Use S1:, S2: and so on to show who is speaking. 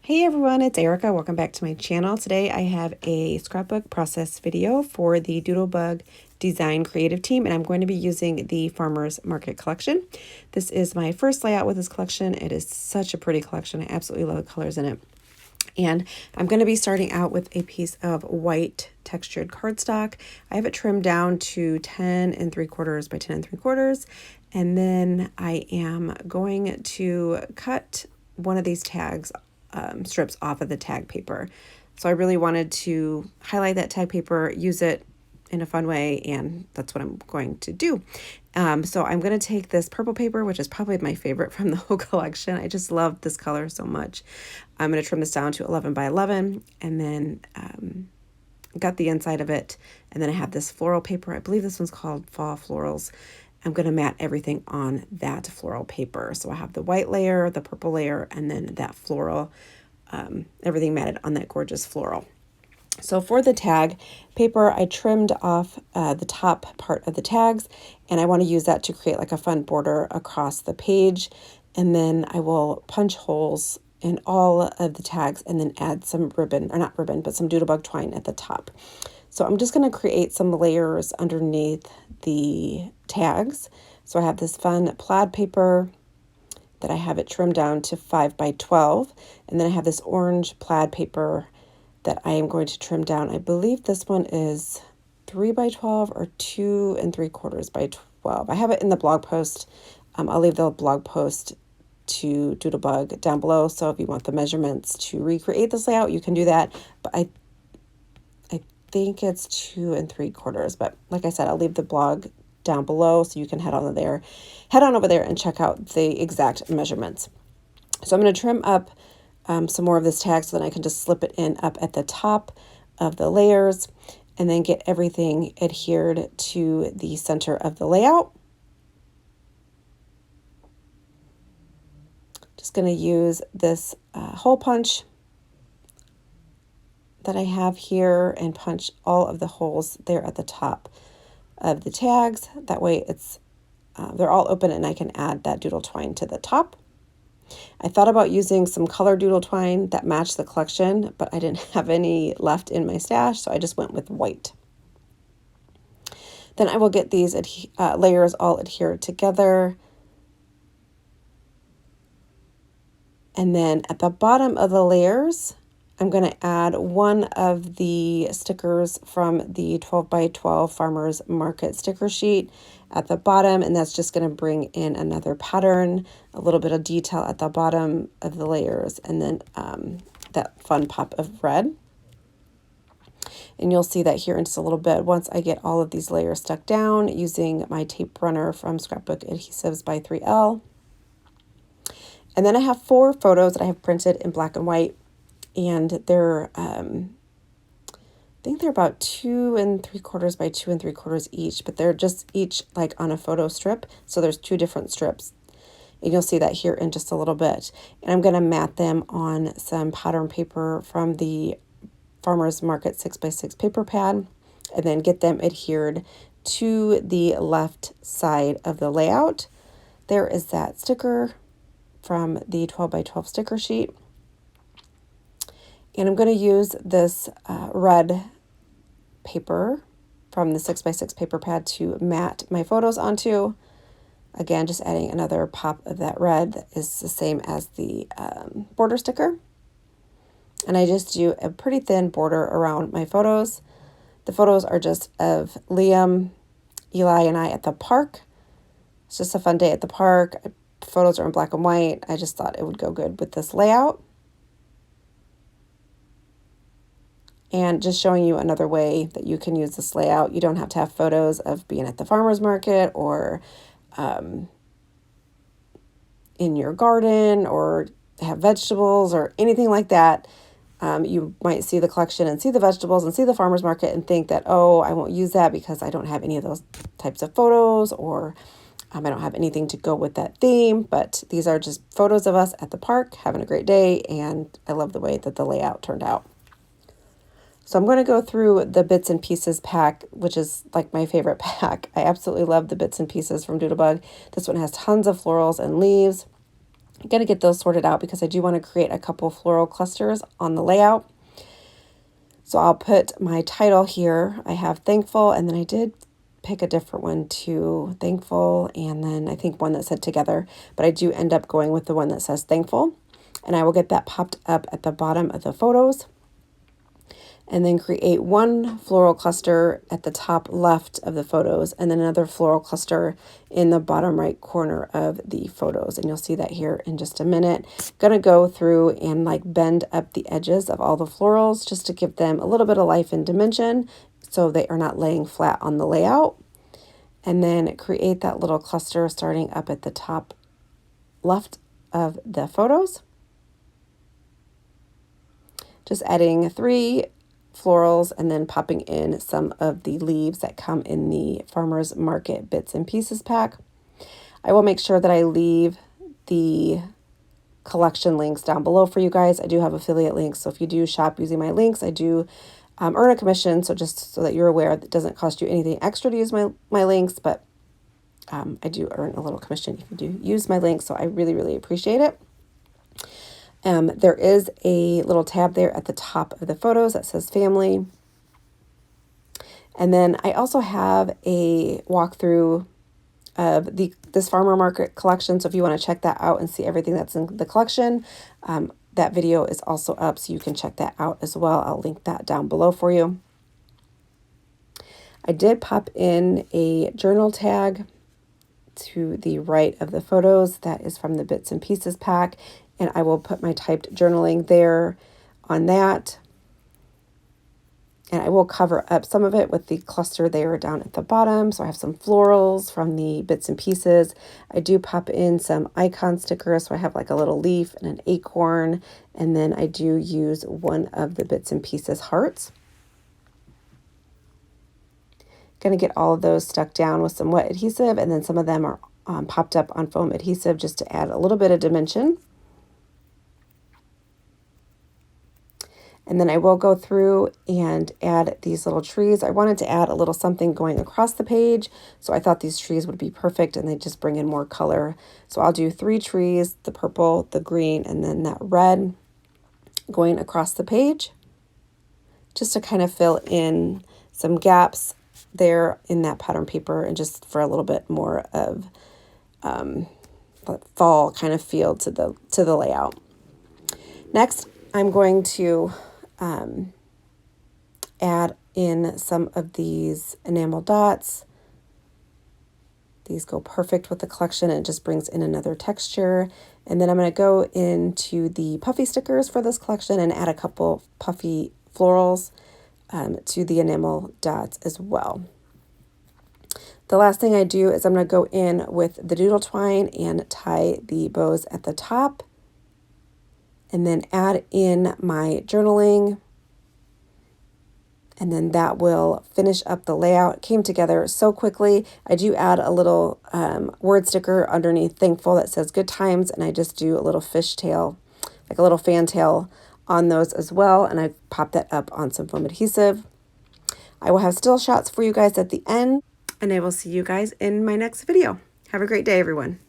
S1: Hey everyone, it's Erica. Welcome back to my channel. Today I have a scrapbook process video for the Doodlebug design creative team, and I'm going to be using the Farmers Market collection. This is my first layout with this collection. It is such a pretty collection. I absolutely love the colors in it. And I'm going to be starting out with a piece of white textured cardstock. I have it trimmed down to 10 3/4 by 10 3/4. And then I am going to cut one of these tags strips off of the tag paper. So I really wanted to highlight that tag paper, use it in a fun way, and that's what I'm going to do. So I'm going to take this purple paper, which is probably my favorite from the whole collection. I just love this color so much. I'm going to trim this down to 11 by 11 and then gut the inside of it. And then I have this floral paper. I believe this one's called Fall Florals. I'm going to mat everything on that floral paper. So I have the white layer, the purple layer, and then that floral, everything matted on that gorgeous floral. So for the tag paper, I trimmed off the top part of the tags, and I want to use that to create like a fun border across the page. And then I will punch holes in all of the tags and then add some ribbon, or not ribbon, but some Doodlebug twine at the top. So I'm just going to create some layers underneath the tags. So I have this fun plaid paper that I have it trimmed down to 5 by 12. And then I have this orange plaid paper that I am going to trim down. I believe this one is 3 by 12 or 2 3/4 by 12. I have it in the blog post. I'll leave the blog post to Doodlebug down below. So if you want the measurements to recreate this layout, you can do that. But I think it's 2 3/4, but like I said, I'll leave the blog down below so you can head on over there and check out the exact measurements. So I'm going to trim up some more of this tag so then I can just slip it in up at the top of the layers and then get everything adhered to the center of the layout. Just going to use this hole punch that I have here and punch all of the holes there at the top of the tags. That way it's they're all open and I can add that doodle twine to the top. I thought about using some color doodle twine that matched the collection, but I didn't have any left in my stash, so I just went with white. Then I will get these layers all adhered together. And then at the bottom of the layers, I'm going to add one of the stickers from the 12 by 12 Farmers Market sticker sheet at the bottom, and that's just going to bring in another pattern, a little bit of detail at the bottom of the layers, and then that fun pop of red. And you'll see that here in just a little bit once I get all of these layers stuck down using my tape runner from Scrapbook Adhesives by 3L. And then I have 4 photos that I have printed in black and white. And they're, I think they're about 2 3/4 by 2 3/4 each, but they're just each like on a photo strip. So there's 2 different strips. And you'll see that here in just a little bit. And I'm going to mat them on some pattern paper from the Farmers Market 6 by 6 paper pad, and then get them adhered to the left side of the layout. There is that sticker from the 12 by 12 sticker sheet. And I'm going to use this red paper from the 6 by 6 paper pad to mat my photos onto. Again, just adding another pop of that red that is the same as the border sticker. And I just do a pretty thin border around my photos. The photos are just of Liam, Eli, and I at the park. It's just a fun day at the park. Photos are in black and white. I just thought it would go good with this layout. And just showing you another way that you can use this layout. You don't have to have photos of being at the farmer's market or in your garden or have vegetables or anything like that. You might see the collection and see the vegetables and see the farmer's market and think that, oh, I won't use that because I don't have any of those types of photos, or I don't have anything to go with that theme. But these are just photos of us at the park having a great day, and I love the way that the layout turned out. So I'm going to go through the bits and pieces pack, which is like my favorite pack. I absolutely love the bits and pieces from Doodlebug. This one has tons of florals and leaves. I'm going to get those sorted out because I do want to create a couple floral clusters on the layout. So I'll put my title here. I have thankful, and then I did pick a different one too, thankful, and then I think one that said together, but I do end up going with the one that says thankful, and I will get that popped up at the bottom of the photos. And then create one floral cluster at the top left of the photos, and then another floral cluster in the bottom right corner of the photos. And you'll see that here in just a minute. Gonna go through and like bend up the edges of all the florals just to give them a little bit of life and dimension so they are not laying flat on the layout. And then create that little cluster starting up at the top left of the photos. Just adding 3 florals and then popping in some of the leaves that come in the Farmers Market Bits and Pieces pack. I will make sure that I leave the collection links down below for you guys. I do have affiliate links, so if you do shop using my links, I do earn a commission. So just so that you're aware, it doesn't cost you anything extra to use my links, but I do earn a little commission if you do use my links, so I really appreciate it. There is a little tab there at the top of the photos that says family. And then I also have a walkthrough of this farmer market collection. So if you want to check that out and see everything that's in the collection, that video is also up, so you can check that out as well. I'll link that down below for you. I did pop in a journal tag to the right of the photos. That is from the Bits and Pieces pack. And I will put my typed journaling there on that. And I will cover up some of it with the cluster there down at the bottom. So I have some florals from the Bits and Pieces. I do pop in some icon stickers. So I have like a little leaf and an acorn. And then I do use one of the Bits and Pieces hearts. Going to get all of those stuck down with some wet adhesive. And then some of them are popped up on foam adhesive just to add a little bit of dimension. And then I will go through and add these little trees. I wanted to add a little something going across the page, so I thought these trees would be perfect and they just bring in more color. So I'll do 3 trees, the purple, the green, and then that red going across the page, just to kind of fill in some gaps there in that pattern paper and just for a little bit more of fall kind of feel to the layout. Next, I'm going to add in some of these enamel dots. These go perfect with the collection and it just brings in another texture. And then I'm going to go into the puffy stickers for this collection and add a couple puffy florals to the enamel dots as well. The last thing I do is I'm going to go in with the doodle twine and tie the bows at the top. And then add in my journaling. And then that will finish up the layout. It came together so quickly. I do add a little word sticker underneath thankful that says good times. And I just do a little fishtail, like a little fantail on those as well. And I pop that up on some foam adhesive. I will have still shots for you guys at the end. And I will see you guys in my next video. Have a great day, everyone.